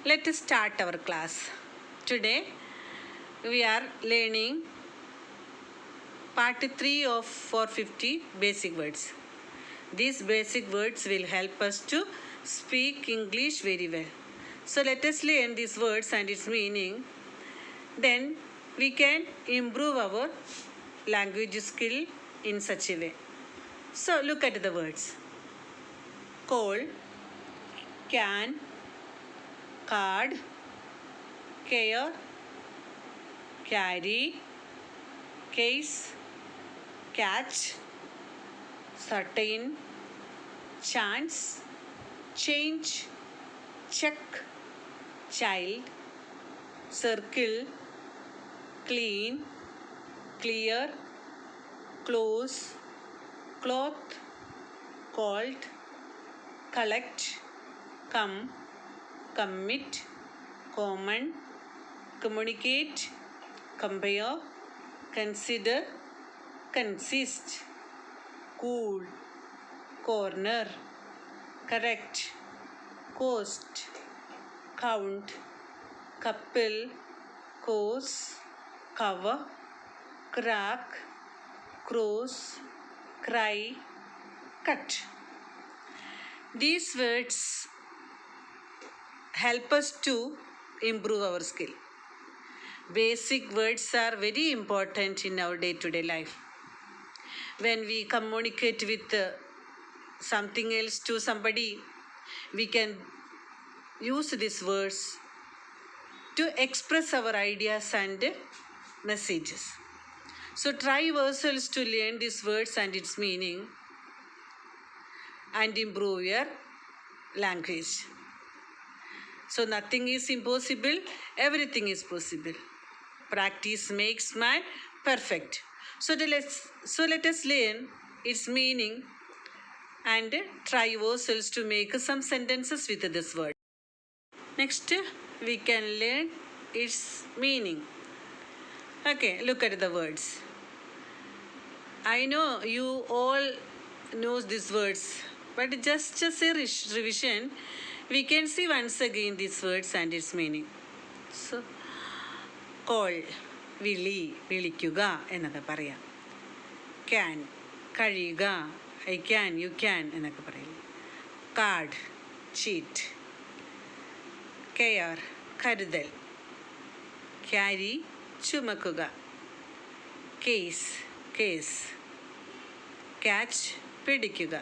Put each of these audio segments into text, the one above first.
Let us start our class. Today we are learning part 3 of 450 basic words. These basic words will help us to speak English very well. So let us learn these words and its meaning. Then we can improve our language skill in such a way. So look at the words. Call, can, card, care, carry, case, catch, certain, chance, change, check, child, circle, clean, clear, close, cloth, called, collect, come, commit, common, communicate, compare, consider, consist, cool, corner, correct, coast, count, couple, course, cover, crack, cross, cry, cut. These words help us to improve our skill. Basic words are very important in our day-to-day life. When we communicate with something else to somebody, we can use these words to express our ideas and messages. So try yourselves to learn these words and its meaning and improve your language. So nothing is impossible, everything is possible. Practice makes man perfect. So let us learn its meaning and try yourselves to make some sentences with this word. Next, we can learn its meaning. Okay, look at the words. I know you all know these words, but just a revision, we can see once again these words and its meaning. So, call, വിളിക്കുക എന്നൊക്കെ പറയാം. Can, കഴിയുക, I can, you can എന്നൊക്കെ പറയും. Card, cheat. Care, കരുതൽ. Carry, ചുമക്കുക. Case, case. Catch, പിടിക്കുക.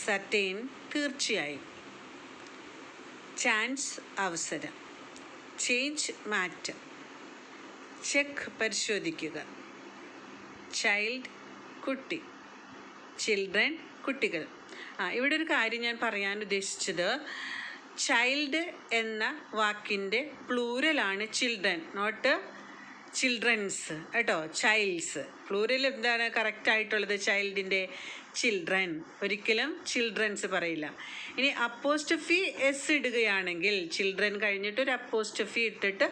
Certain, തീർച്ചയായും. Chance, അവസരം. ചേഞ്ച്, മാറ്റം. ചെക്ക്, പരിശോധിക്കുക. ചൈൽഡ്, കുട്ടി. ചിൽഡ്രൻ, കുട്ടികൾ. ഇവിടെ ഒരു കാര്യം ഞാൻ പറയാൻ ഉദ്ദേശിച്ചത്, ചൈൽഡ് എന്ന വാക്കിൻ്റെ പ്ലൂരലാണ് ചിൽഡ്രൻ, നോട്ട് ചിൽഡ്രൻസ് കേട്ടോ, ചൈൽഡ്സ്. പ്ലൂരൽ എന്താണ് കറക്റ്റായിട്ടുള്ളത്? ചൈൽഡിൻ്റെ ചിൽഡ്രൻ, ഒരിക്കലും ചിൽഡ്രൻസ് പറയില്ല. ഇനി അപ്പോസ്ട്രഫി എസ് ഇടുകയാണെങ്കിൽ, ചിൽഡ്രൻ കഴിഞ്ഞിട്ട് ഒരു അപ്പോസ്ട്രഫി ഇട്ടിട്ട്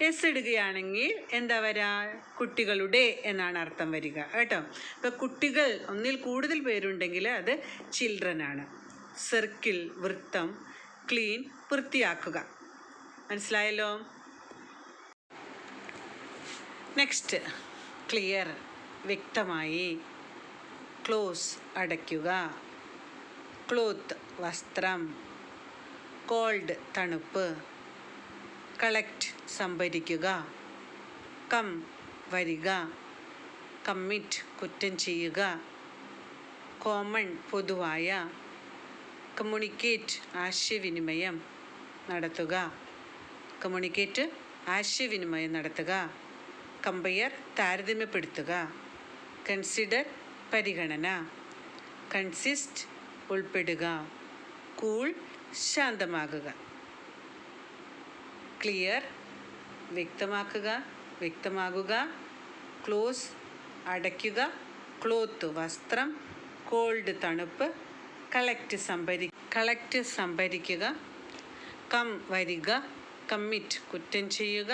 എസ് ഇടുകയാണെങ്കിൽ എന്താ വരിക? കുട്ടികളുടെ എന്നാണ് അർത്ഥം വരിക കേട്ടോ. ഇപ്പോൾ കുട്ടികൾ ഒന്നിൽ കൂടുതൽ പേരുണ്ടെങ്കിൽ അത് ചിൽഡ്രൻ ആണ്. സർക്കിൾ, വൃത്തം. ക്ലീൻ, വൃത്തിയാക്കുക. മനസ്സിലായല്ലോ? നെക്സ്റ്റ്, ക്ലിയർ, വ്യക്തമായി. ക്ലോസ്, അടയ്ക്കുക. ക്ലോത്ത്, വസ്ത്രം. കോൾഡ്, തണുപ്പ്. കളക്ട്, സംഭരിക്കുക. കം, വരിക. കമ്മിറ്റ്, കുറ്റം ചെയ്യുക. കോമൺ, പൊതുവായ. കമ്മ്യൂണിക്കേറ്റ്, ആശയവിനിമയം നടത്തുക. കമ്മ്യൂണിക്കേറ്റ്, ആശയവിനിമയം നടത്തുക. കമ്പയർ, താരതമ്യപ്പെടുത്തുക. കൺസിഡർ, പരിഗണന. കൺസിസ്റ്റ്, ഉൾപ്പെടുക. കൂൾ, ശാന്തമാകുക. ക്ലിയർ, വ്യക്തമാക്കുക, വ്യക്തമാകുക. ക്ലോസ്, അടയ്ക്കുക. ക്ലോത്ത്, വസ്ത്രം. കോൾഡ്, തണുപ്പ്. കളക്ട്, സംഭരിക്കുക. കം, വരിക. കമ്മിറ്റ്, കുറ്റം ചെയ്യുക.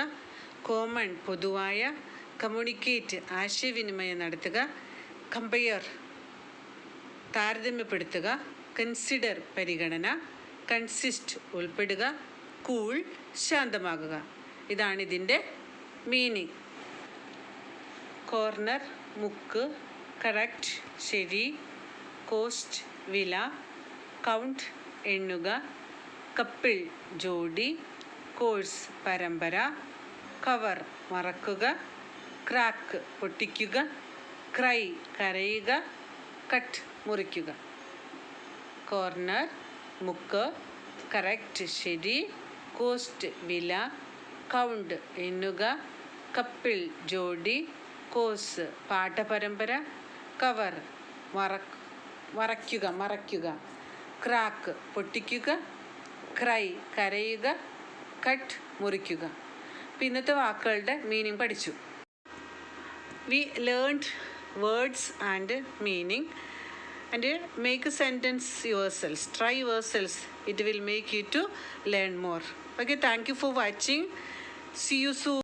കോമൺ, പൊതുവായ. കമ്മ്യൂണിക്കേറ്റ്, ആശയവിനിമയം നടത്തുക. കമ്പയർ, താരതമ്യപ്പെടുത്തുക. കൺസിഡർ, പരിഗണന. കൺസിസ്റ്റ്, ഉൾപ്പെടുക. കൂൾ ശാന്തമാകുക. ഇതാണ് ഇതിൻ്റെ മീനിങ്. കോർണർ മുക്ക്, കറക്റ്റ് ശരി, കോസ്റ്റ് വില, കൗണ്ട് എണ്ണുക, കപ്പിൾ ജോഡി, കോഴ്സ് പരമ്പര, കവർ മറക്കുക, ക്രാക്ക് പൊട്ടിക്കുക, ക്രൈ കരയുക, കട്ട് മുറിക്കുക. കോർണർ മുക്ക്, കറക്റ്റ് ശരി, കോസ്റ്റ് വില, കൗണ്ട് എണ്ണുക, കപ്പിൾ ജോഡി, കോഴ്സ് പാഠപരമ്പര, കവർ മറയ്ക്കുക, ക്രാക്ക് പൊട്ടിക്കുക, ക്രൈ കരയുക, കട്ട് മുറിക്കുക. അപ്പോൾ ഇന്നത്തെ വാക്കുകളുടെ മീനിങ് പഠിച്ചു. V learned words and meaning and make a sentence yourselves. Try yourselves. It will make you to learn more. Okay, thank you for watching. See you soon.